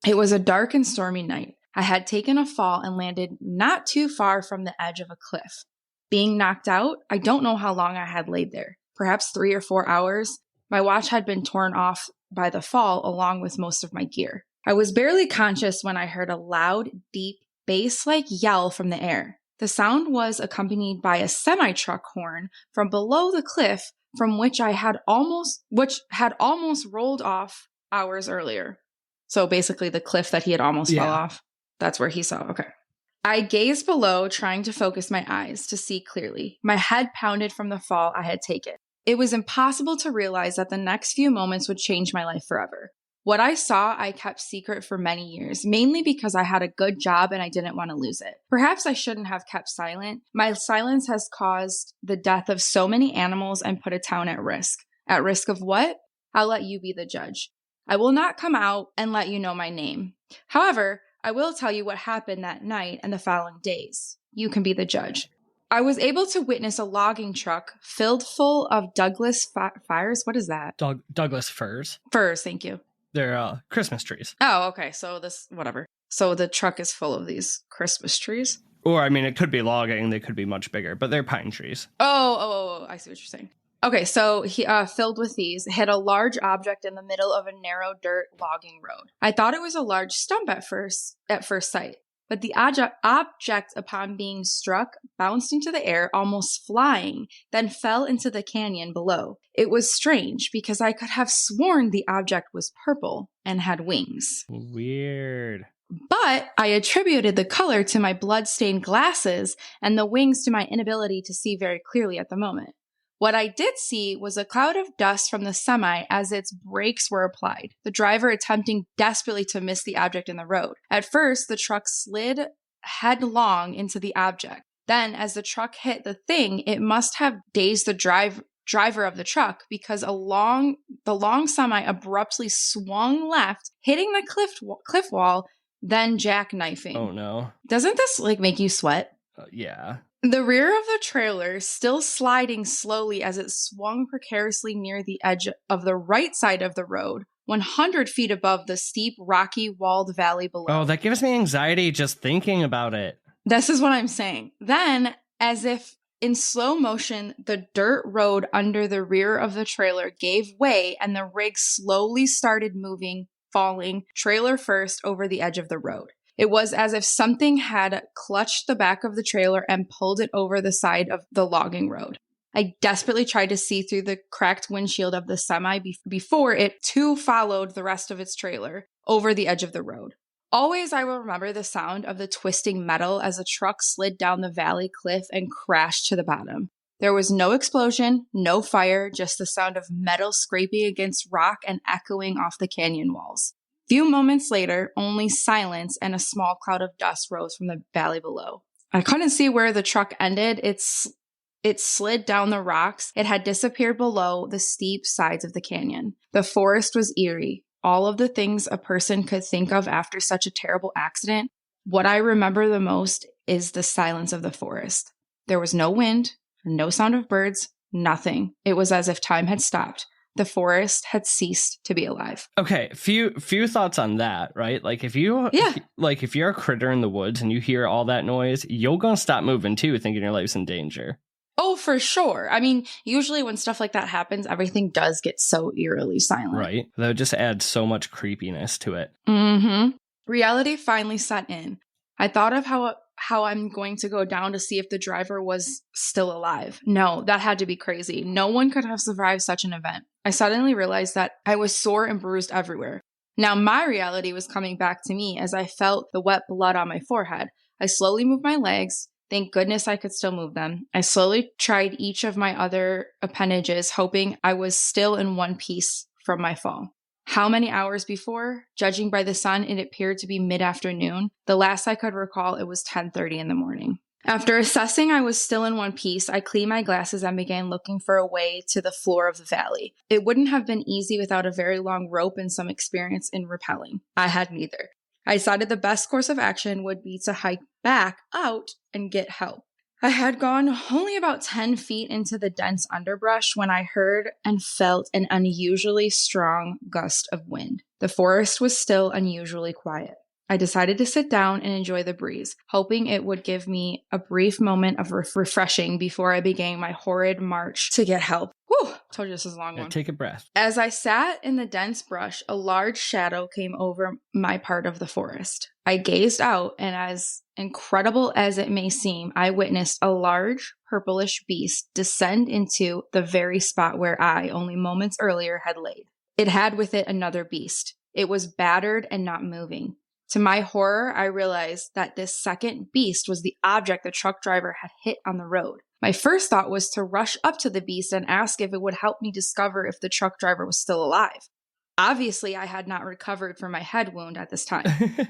[SPEAKER 3] It was a dark and stormy night. I had taken a fall and landed not too far from the edge of a cliff. Being knocked out, I don't know how long I had laid there, perhaps 3 or 4 hours. My watch had been torn off by the fall along with most of my gear. I was barely conscious when I heard a loud, deep, bass-like yell from the air. The sound was accompanied by a semi-truck horn from below the cliff from which had almost rolled off hours earlier. So basically the cliff that he had almost fell off. That's where he saw. Okay. I gazed below, trying to focus my eyes to see clearly. My head pounded from the fall I had taken. It was impossible to realize that the next few moments would change my life forever. What I saw, I kept secret for many years, mainly because I had a good job and I didn't want to lose it. Perhaps I shouldn't have kept silent. My silence has caused the death of so many animals and put a town at risk. At risk of what? I'll let you be the judge. I will not come out and let you know my name. However, I will tell you what happened that night and the following days. You can be the judge. I was able to witness a logging truck filled full of Douglas Firs. What is that?
[SPEAKER 2] Douglas Firs.
[SPEAKER 3] Firs, thank you.
[SPEAKER 2] They're Christmas trees.
[SPEAKER 3] Oh, okay. So whatever. So the truck is full of these Christmas trees?
[SPEAKER 2] Or, I mean, it could be logging. They could be much bigger, but they're pine trees.
[SPEAKER 3] Oh, I see what you're saying. Okay, so he filled with these, hit a large object in the middle of a narrow dirt logging road. I thought it was a large stump at first sight, but the object upon being struck bounced into the air, almost flying, then fell into the canyon below. It was strange because I could have sworn the object was purple and had wings.
[SPEAKER 2] Weird.
[SPEAKER 3] But I attributed the color to my blood-stained glasses and the wings to my inability to see very clearly at the moment. What I did see was a cloud of dust from the semi as its brakes were applied, the driver attempting desperately to miss the object in the road. At first, the truck slid headlong into the object. Then, as the truck hit the thing, it must have dazed the driver of the truck because the long semi abruptly swung left, hitting the cliff wall, then jackknifing.
[SPEAKER 2] Oh, no.
[SPEAKER 3] Doesn't this, make you sweat?
[SPEAKER 2] Yeah.
[SPEAKER 3] The rear of the trailer still sliding slowly as it swung precariously near the edge of the right side of the road, 100 feet above the steep, rocky, walled valley below.
[SPEAKER 2] Oh, that gives me anxiety just thinking about it.
[SPEAKER 3] This is what I'm saying. Then, as if in slow motion, the dirt road under the rear of the trailer gave way and the rig slowly started moving, falling, trailer first, over the edge of the road. It was as if something had clutched the back of the trailer and pulled it over the side of the logging road. I desperately tried to see through the cracked windshield of the semi before it too followed the rest of its trailer over the edge of the road. Always I will remember the sound of the twisting metal as the truck slid down the valley cliff and crashed to the bottom. There was no explosion, no fire, just the sound of metal scraping against rock and echoing off the canyon walls. Few moments later, only silence and a small cloud of dust rose from the valley below. I couldn't see where the truck ended. It slid down the rocks. It had disappeared below the steep sides of the canyon. The forest was eerie. All of the things a person could think of after such a terrible accident. What I remember the most is the silence of the forest. There was no wind, no sound of birds, nothing. It was as if time had stopped. The forest had ceased to be alive.
[SPEAKER 2] Okay, few thoughts on that, right? Like if you're a critter in the woods and you hear all that noise, you're gonna stop moving too, thinking your life's in danger.
[SPEAKER 3] Oh, for sure. I mean, usually when stuff like that happens, everything does get so eerily silent.
[SPEAKER 2] Right. That would just add so much creepiness to it.
[SPEAKER 3] Mm-hmm. Reality finally set in. I thought of how I'm going to go down to see if the driver was still alive. No, that had to be crazy. No one could have survived such an event. I suddenly realized that I was sore and bruised everywhere. Now my reality was coming back to me as I felt the wet blood on my forehead. I slowly moved my legs. Thank goodness I could still move them. I slowly tried each of my other appendages, hoping I was still in one piece from my fall. How many hours before? Judging by the sun, it appeared to be mid-afternoon. The last I could recall, it was 10:30 in the morning. After assessing I was still in one piece, I cleaned my glasses and began looking for a way to the floor of the valley. It wouldn't have been easy without a very long rope and some experience in rappelling. I had neither. I decided the best course of action would be to hike back out and get help. I had gone only about 10 feet into the dense underbrush when I heard and felt an unusually strong gust of wind. The forest was still unusually quiet. I decided to sit down and enjoy the breeze, hoping it would give me a brief moment of refreshing before I began my horrid march to get help. Whew! Told you this is a long one.
[SPEAKER 2] Take a breath.
[SPEAKER 3] As I sat in the dense brush, a large shadow came over my part of the forest. I gazed out, and as incredible as it may seem, I witnessed a large, purplish beast descend into the very spot where I, only moments earlier, had laid. It had with it another beast. It was battered and not moving. To my horror, I realized that this second beast was the object the truck driver had hit on the road. My first thought was to rush up to the beast and ask if it would help me discover if the truck driver was still alive. Obviously, I had not recovered from my head wound at this time.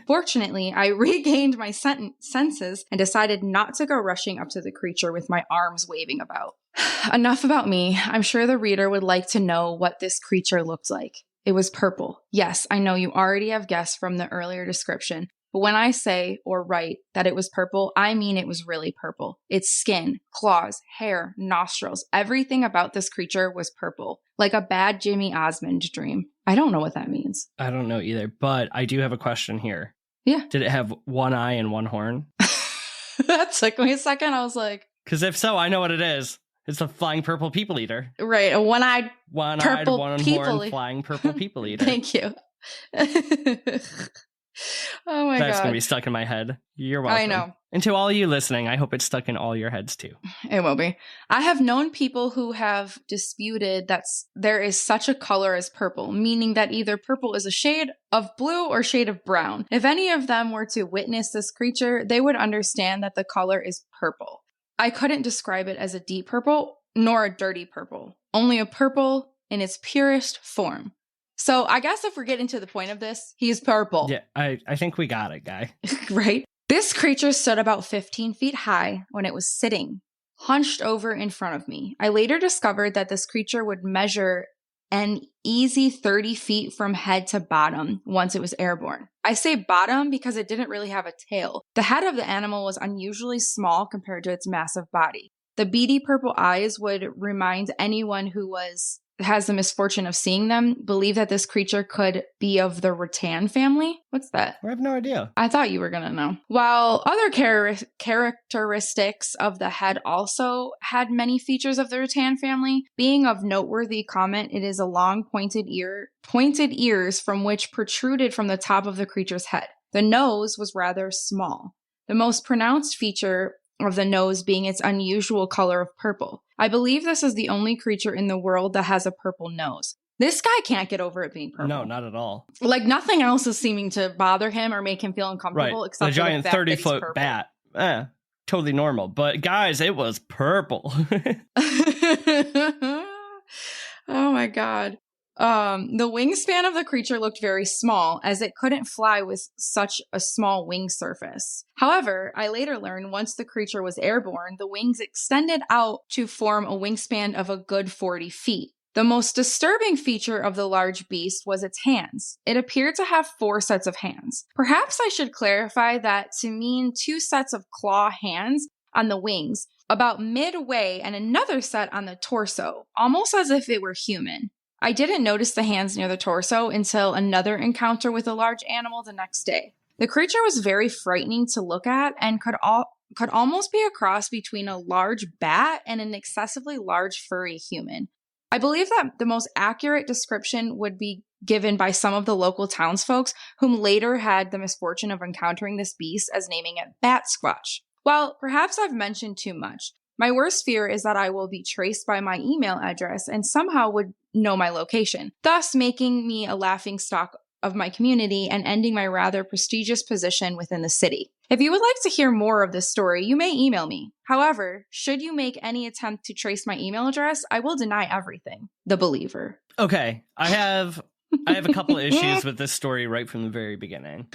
[SPEAKER 3] Fortunately, I regained my senses and decided not to go rushing up to the creature with my arms waving about. Enough about me. I'm sure the reader would like to know what this creature looked like. It was purple. Yes, I know you already have guessed from the earlier description, but when I say or write that it was purple, I mean it was really purple. Its skin, claws, hair, nostrils, everything about this creature was purple, like a bad Jimmy Osmond dream. I don't know what that means.
[SPEAKER 2] I don't know either, but I do have a question here.
[SPEAKER 3] Yeah.
[SPEAKER 2] Did it have one eye and one horn?
[SPEAKER 3] That took me a second. I was like...
[SPEAKER 2] Because if so, I know what it is. It's a flying purple people eater.
[SPEAKER 3] Right, a one-eyed purple
[SPEAKER 2] one-horned flying purple people eater.
[SPEAKER 3] Thank you. Oh my God.
[SPEAKER 2] That's going to be stuck in my head. You're welcome.
[SPEAKER 3] I know.
[SPEAKER 2] And to all you listening, I hope it's stuck in all your heads too.
[SPEAKER 3] It will be. I have known people who have disputed that there is such a color as purple, meaning that either purple is a shade of blue or shade of brown. If any of them were to witness this creature, they would understand that the color is purple. I couldn't describe it as a deep purple nor a dirty purple, only a purple in its purest form. So I guess if we're getting to the point of this, he's purple.
[SPEAKER 2] Yeah, I think we got it, guy.
[SPEAKER 3] Right? This creature stood about 15 feet high when it was sitting, hunched over in front of me. I later discovered that this creature would measure an easy 30 feet from head to bottom once it was airborne. I say bottom because it didn't really have a tail. The head of the animal was unusually small compared to its massive body. The beady purple eyes would remind anyone who has the misfortune of seeing them believe that this creature could be of the rattan family. What's that?
[SPEAKER 2] I have no idea.
[SPEAKER 3] I thought you were going to know. While other characteristics of the head also had many features of the rattan family, being of noteworthy comment, it is a long pointed ears from which protruded from the top of the creature's head. The nose was rather small. The most pronounced feature of the nose being its unusual color of purple. I believe this is the only creature in the world that has a purple nose. This guy can't get over it being purple.
[SPEAKER 2] No, not at all.
[SPEAKER 3] Like nothing else is seeming to bother him or make him feel uncomfortable.
[SPEAKER 2] Right.
[SPEAKER 3] Except
[SPEAKER 2] the giant 30-foot bat. Totally normal. But guys, it was purple.
[SPEAKER 3] Oh my God. The wingspan of the creature looked very small, as it couldn't fly with such a small wing surface. However, I later learned once the creature was airborne, the wings extended out to form a wingspan of a good 40 feet. The most disturbing feature of the large beast was its hands. It appeared to have 4 sets of hands. Perhaps I should clarify that to mean 2 sets of claw hands on the wings, about midway, and another set on the torso, almost as if it were human. I didn't notice the hands near the torso until another encounter with a large animal the next day. The creature was very frightening to look at and could almost be a cross between a large bat and an excessively large furry human. I believe that the most accurate description would be given by some of the local townsfolk, whom later had the misfortune of encountering this beast as naming it Bat Squatch. Well, perhaps I've mentioned too much. My worst fear is that I will be traced by my email address and somehow would know my location, thus making me a laughingstock of my community and ending my rather prestigious position within the city. If you would like to hear more of this story, you may email me. However, should you make any attempt to trace my email address, I will deny everything. The Believer.
[SPEAKER 2] Okay, I have a couple issues with this story right from the very beginning.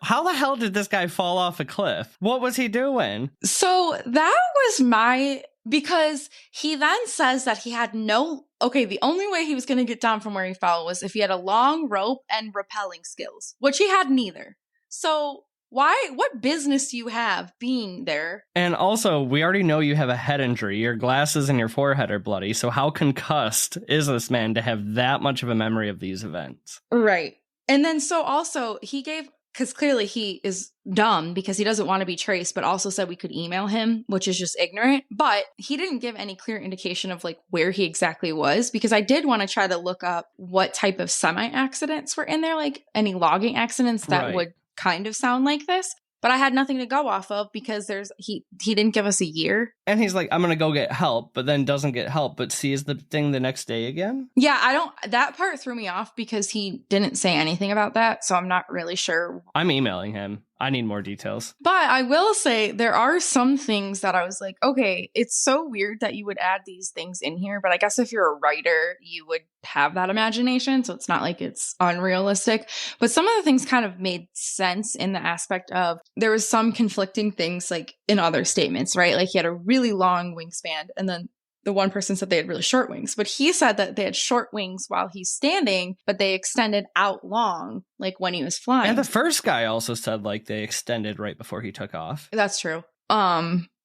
[SPEAKER 2] How the hell did this guy fall off a cliff? What was he doing?
[SPEAKER 3] So that was because he then says that he had the only way he was going to get down from where he fell was if he had a long rope and rappelling skills, which he had neither. So what business do you have being there? And
[SPEAKER 2] also, we already know you have a head injury. Your glasses and your forehead are bloody. So how concussed is this man to have that much of a memory of these events?
[SPEAKER 3] Right. And then so also he gave, because clearly he is dumb because he doesn't want to be traced, but also said we could email him, which is just ignorant. But he didn't give any clear indication of like where he exactly was, because I did want to try to look up what type of semi-accidents were in there, like any logging accidents that would kind of sound like this. But I had nothing to go off of because he didn't give us a year.
[SPEAKER 2] And he's like, I'm going to go get help, but then doesn't get help, but sees the thing the next day again.
[SPEAKER 3] Yeah, that part threw me off because he didn't say anything about that. So I'm not really sure.
[SPEAKER 2] I'm emailing him. I need more details.
[SPEAKER 3] But I will say there are some things that I was like, okay, it's so weird that you would add these things in here. But I guess if you're a writer, you would have that imagination. So it's not like it's unrealistic. But some of the things kind of made sense in the aspect of there was some conflicting things like in other statements, right? Like he had a really long wingspan and then the one person said they had really short wings, but he said that they had short wings while he's standing, but they extended out long, like when he was flying.
[SPEAKER 2] And the first guy also said like they extended right before he took off.
[SPEAKER 3] That's true.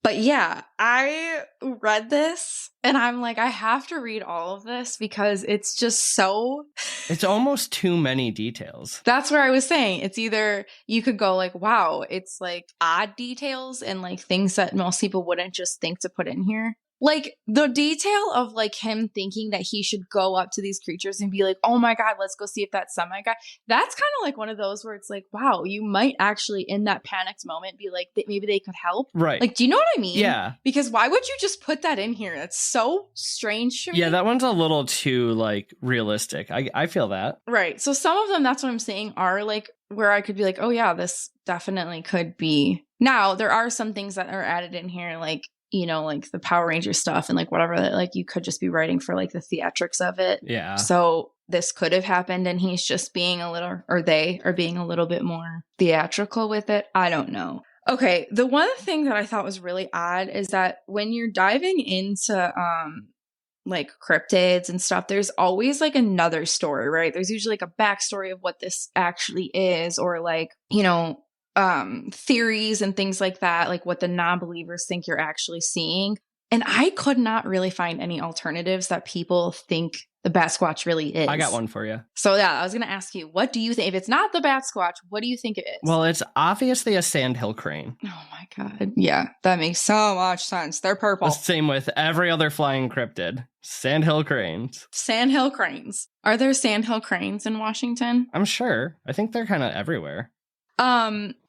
[SPEAKER 3] But yeah, I read this and I'm like, I have to read all of this because it's just so...
[SPEAKER 2] It's almost too many details.
[SPEAKER 3] That's where I was saying. It's either you could go like, wow, it's like odd details and like things that most people wouldn't just think to put in here. Like the detail of like him thinking that he should go up to these creatures and be like, oh my God, let's go see if that semi guy. That's kind of like one of those where it's like, wow, you might actually in that panicked moment be like, maybe they could help.
[SPEAKER 2] Right.
[SPEAKER 3] Like, do you know what I mean?
[SPEAKER 2] Yeah.
[SPEAKER 3] Because why would you just put that in here? That's so strange to me.
[SPEAKER 2] Yeah, that one's a little too like realistic. I feel that.
[SPEAKER 3] Right. So some of them, that's what I'm saying, are like where I could be like, oh yeah, this definitely could be. Now, there are some things that are added in here, like, you know, like the Power Ranger stuff and like whatever that like you could just be writing for like the theatrics of it.
[SPEAKER 2] Yeah.
[SPEAKER 3] So this could have happened and he's just being a little, or they are being a little bit more theatrical with it. I don't know. Okay. The one thing that I thought was really odd is that when you're diving into like cryptids and stuff, there's always like another story, right? There's usually like a backstory of what this actually is, or like, you know, theories and things like that, like what the non-believers think you're actually seeing. And I could not really find any alternatives that people think the Bat Squatch really is.
[SPEAKER 2] I got one for you.
[SPEAKER 3] So yeah, I was going to ask you, what do you think? If it's not the Bat Squatch, what do you think it is?
[SPEAKER 2] Well, it's obviously a sandhill crane.
[SPEAKER 3] Oh my God. Yeah, that makes so much sense. They're purple.
[SPEAKER 2] The same with every other flying cryptid. Sandhill cranes.
[SPEAKER 3] Sandhill cranes. Are there sandhill cranes in Washington?
[SPEAKER 2] I'm sure. I think they're kind of everywhere.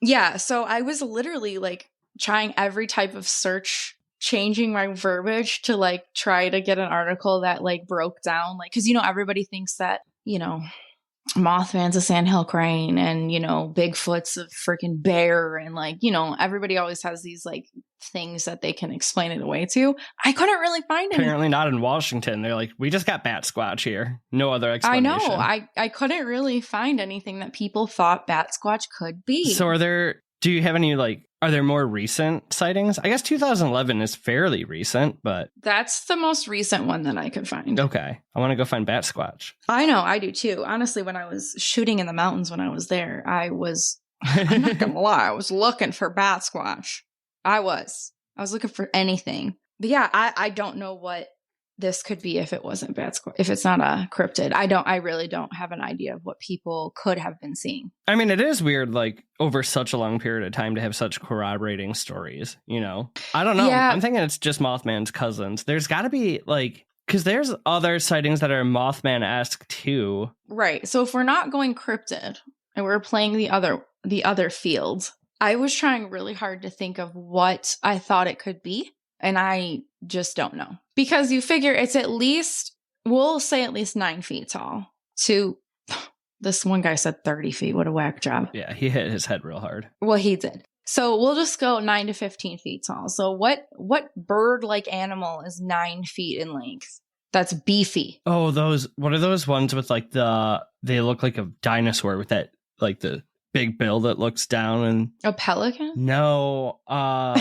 [SPEAKER 3] Yeah, so I was literally like trying every type of search, changing my verbiage to like try to get an article that like broke down, like, cause you know, everybody thinks that, you know, Mothman's a sandhill crane and, you know, Bigfoot's a freaking bear. And like, you know, everybody always has these like things that they can explain it away to. I couldn't really find any.
[SPEAKER 2] Apparently not in Washington. They're like, we just got Bat Squatch here. No other explanation.
[SPEAKER 3] I know. I couldn't really find anything that people thought Bat Squatch could be.
[SPEAKER 2] So do you have any, like, are there more recent sightings? I guess 2011 is fairly recent, but...
[SPEAKER 3] That's the most recent one that I could find.
[SPEAKER 2] Okay. I want to go find Bat Squatch.
[SPEAKER 3] I know, I do too. Honestly, when I was shooting in the mountains when I was there, I'm not gonna lie, I was looking for Bat Squatch. I was looking for anything. But yeah, I don't know what this could be if it wasn't Bat Squatch. If it's not a cryptid, I really don't have an idea of what people could have been seeing.
[SPEAKER 2] I mean, it is weird, like, over such a long period of time to have such corroborating stories, you know? I don't know.
[SPEAKER 3] Yeah.
[SPEAKER 2] I'm thinking it's just Mothman's cousins. There's got to be, like, because there's other sightings that are Mothman-esque too.
[SPEAKER 3] Right. So if we're not going cryptid and we're playing the other fields, I was trying really hard to think of what I thought it could be. And I just don't know. Because you figure it's at least, we'll say at least 9 feet tall. This one guy said 30 feet. What a whack job.
[SPEAKER 2] Yeah, he hit his head real hard.
[SPEAKER 3] Well, he did. So we'll just go 9 to 15 feet tall. So what bird-like animal is 9 feet in length? That's beefy.
[SPEAKER 2] Oh, what are those ones with, like, they look like a dinosaur with that, like, the big bill that looks down and...
[SPEAKER 3] A pelican?
[SPEAKER 2] No.
[SPEAKER 3] Oh,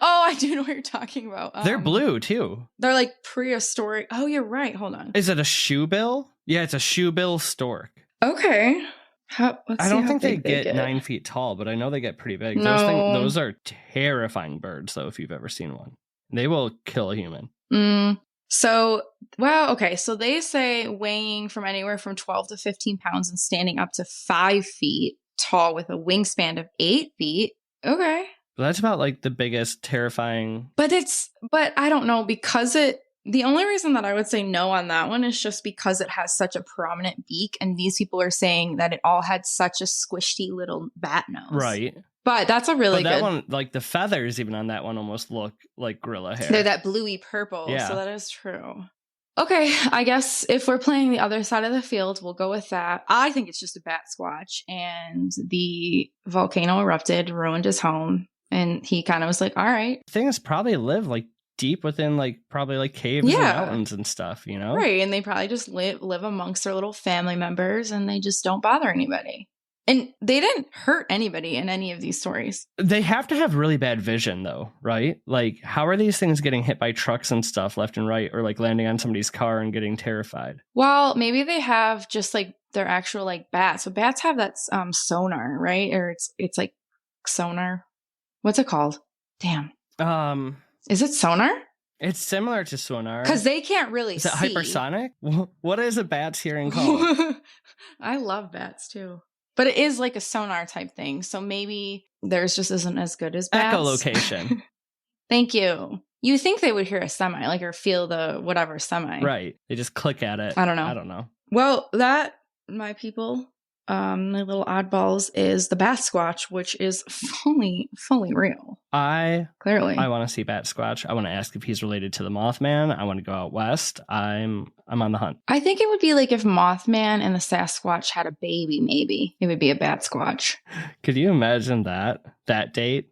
[SPEAKER 3] I do know what you're talking about.
[SPEAKER 2] They're blue, too.
[SPEAKER 3] They're like prehistoric. Oh, you're right. Hold on.
[SPEAKER 2] Is it a shoebill? Yeah, it's a shoebill stork.
[SPEAKER 3] Okay.
[SPEAKER 2] I don't think they get 9 feet tall, but I know they get pretty big.
[SPEAKER 3] No.
[SPEAKER 2] Those are terrifying birds, though, if you've ever seen one. They will kill a human.
[SPEAKER 3] So, wow, okay. So they say weighing from anywhere from 12 to 15 pounds and standing up to 5 feet tall with a wingspan of 8 feet. Okay.
[SPEAKER 2] Well, that's about, like, the biggest terrifying...
[SPEAKER 3] But I don't know, because the only reason that I would say no on that one is just because it has such a prominent beak, and these people are saying that it all had such a squishy little bat nose.
[SPEAKER 2] Right.
[SPEAKER 3] But that's a really
[SPEAKER 2] that
[SPEAKER 3] good
[SPEAKER 2] one, like, the feathers even on that one almost look like gorilla hair.
[SPEAKER 3] They're that bluey purple.
[SPEAKER 2] Yeah.
[SPEAKER 3] So that is true. Okay, I guess if we're playing the other side of the field, we'll go with that. I think it's just a bat squatch, and the volcano erupted, ruined his home, and he kind of was like, all right.
[SPEAKER 2] Things probably live, like, deep within, like, probably, like, caves and mountains and stuff, you know?
[SPEAKER 3] Right, and they probably just live amongst their little family members, and they just don't bother anybody. And they didn't hurt anybody in any of these stories.
[SPEAKER 2] They have to have really bad vision, though, right? Like, how are these things getting hit by trucks and stuff left and right, or, like, landing on somebody's car and getting terrified?
[SPEAKER 3] Well, maybe they have just, like, their actual, like, bats. So bats have that sonar, right? Or it's like sonar. What's it called? Damn. Is it sonar?
[SPEAKER 2] It's similar to sonar.
[SPEAKER 3] Because they can't really see.
[SPEAKER 2] Is it hypersonic? What is a bat's hearing called?
[SPEAKER 3] I love bats, too. But it is like a sonar type thing. So maybe theirs just isn't as good as bats.
[SPEAKER 2] Echolocation.
[SPEAKER 3] Thank you. You think they would hear a semi, like, or feel the whatever semi.
[SPEAKER 2] Right. They just click at it.
[SPEAKER 3] I don't know. Well, that, my people, my little oddballs, is the Bat Squatch, which is fully real. Clearly.
[SPEAKER 2] I want to see Bat Squatch. I want to ask if he's related to the Mothman. I want to go out west. I'm on the hunt.
[SPEAKER 3] I think it would be like if Mothman and the Sasquatch had a baby, maybe. It would be a Bat Squatch.
[SPEAKER 2] Could you imagine that date?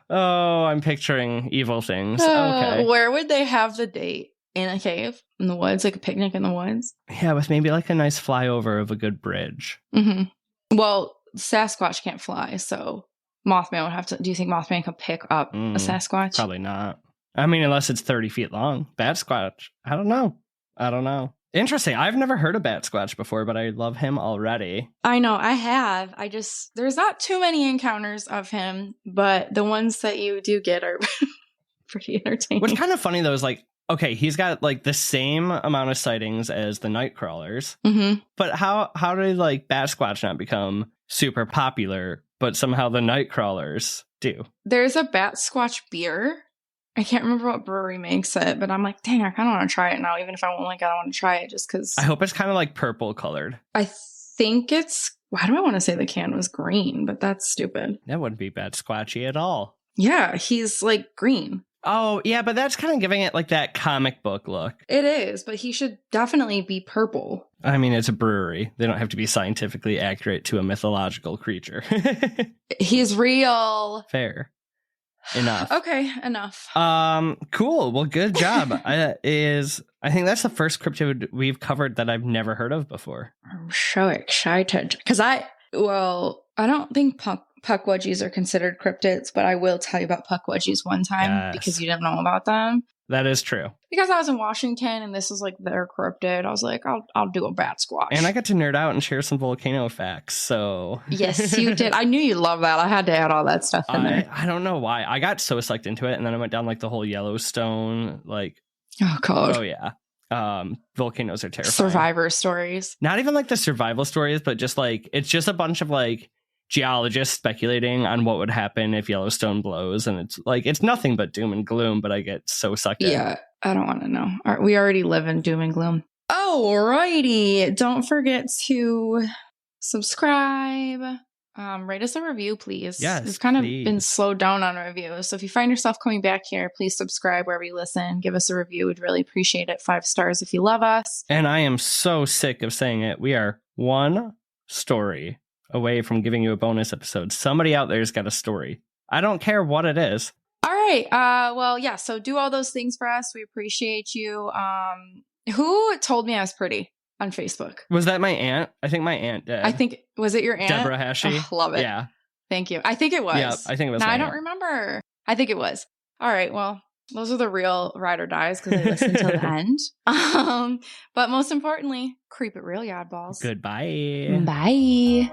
[SPEAKER 2] Oh, I'm picturing evil things. Okay.
[SPEAKER 3] Where would they have the date? In a cave? In the woods? Like a picnic in the woods?
[SPEAKER 2] Yeah, with maybe like a nice flyover of a good bridge.
[SPEAKER 3] Mm-hmm. Well, Sasquatch can't fly, so Mothman would have to... Do you think Mothman could pick up a Sasquatch?
[SPEAKER 2] Probably not. I mean, unless it's 30 feet long. Bat Squatch. I don't know. Interesting. I've never heard of Bat Squatch before, but I love him already.
[SPEAKER 3] I know, I have. There's not too many encounters of him, but the ones that you do get are pretty entertaining.
[SPEAKER 2] What's kind of funny, though, is like, okay, he's got like the same amount of sightings as the night crawlers, but how did like Bat Squatch not become super popular, but somehow the night crawlers do? There's
[SPEAKER 3] a Bat Squatch beer. I can't remember what brewery makes it, but I'm like, dang, I kind of want to try it now, even if I won't like it. I want to try it just because.
[SPEAKER 2] I hope it's kind of like purple colored.
[SPEAKER 3] I think it's. Why do I want to say the can was green? But that's stupid.
[SPEAKER 2] That wouldn't be Bat Squatchy at all.
[SPEAKER 3] Yeah, he's like green.
[SPEAKER 2] Oh, yeah, but that's kind of giving it like that comic book look.
[SPEAKER 3] It is, but he should definitely be purple.
[SPEAKER 2] I mean, it's a brewery. They don't have to be scientifically accurate to a mythological creature.
[SPEAKER 3] He's real.
[SPEAKER 2] Fair. Enough.
[SPEAKER 3] Okay, enough.
[SPEAKER 2] Cool. Well, good job. I think that's the first cryptid we've covered that I've never heard of before.
[SPEAKER 3] I'm so excited. Because I don't think puckwudgies are considered cryptids, but I will tell you about puckwudgies one time because you didn't know about them.
[SPEAKER 2] That is true.
[SPEAKER 3] Because I was in Washington and this is like their cryptid. I was like, I'll do a bat squatch.
[SPEAKER 2] And I got to nerd out and share some volcano facts. So
[SPEAKER 3] yes, you did. I knew you'd love that. I had to add all that stuff in there.
[SPEAKER 2] I don't know why. I got so sucked into it, and then I went down like the whole Yellowstone, like
[SPEAKER 3] oh god,
[SPEAKER 2] oh yeah. Volcanoes are terrifying.
[SPEAKER 3] Survivor stories.
[SPEAKER 2] Not even like the survival stories, but just like it's just a bunch of like geologists speculating on what would happen if Yellowstone blows, and it's like it's nothing but doom and gloom, but I get so sucked in.
[SPEAKER 3] Yeah, I don't want to know. We already live in doom and gloom. Alrighty, don't forget to subscribe. Rate us a review, please.
[SPEAKER 2] Yes,
[SPEAKER 3] we've kind of been slowed down on reviews, so if you find yourself coming back here, please subscribe wherever you listen. Give us a review. We'd really appreciate it. 5 stars if you love us.
[SPEAKER 2] And I am so sick of saying it. We are one story away from giving you a bonus episode. Somebody out there's got a story. I don't care what it is.
[SPEAKER 3] All right. Well, yeah. So do all those things for us. We appreciate you. Who told me I was pretty on Facebook?
[SPEAKER 2] Was that my aunt? I think my aunt did.
[SPEAKER 3] I think, was it your aunt?
[SPEAKER 2] Deborah Hashey.
[SPEAKER 3] Oh, love it.
[SPEAKER 2] Yeah.
[SPEAKER 3] Thank you. I think it was.
[SPEAKER 2] Yeah, I think it was.
[SPEAKER 3] No,
[SPEAKER 2] my
[SPEAKER 3] I don't
[SPEAKER 2] aunt.
[SPEAKER 3] remember. I think it was. All right. Well, those are the real ride or dies because they listen till the end. But most importantly, creep it real, Yodballs.
[SPEAKER 2] Goodbye.
[SPEAKER 3] Bye.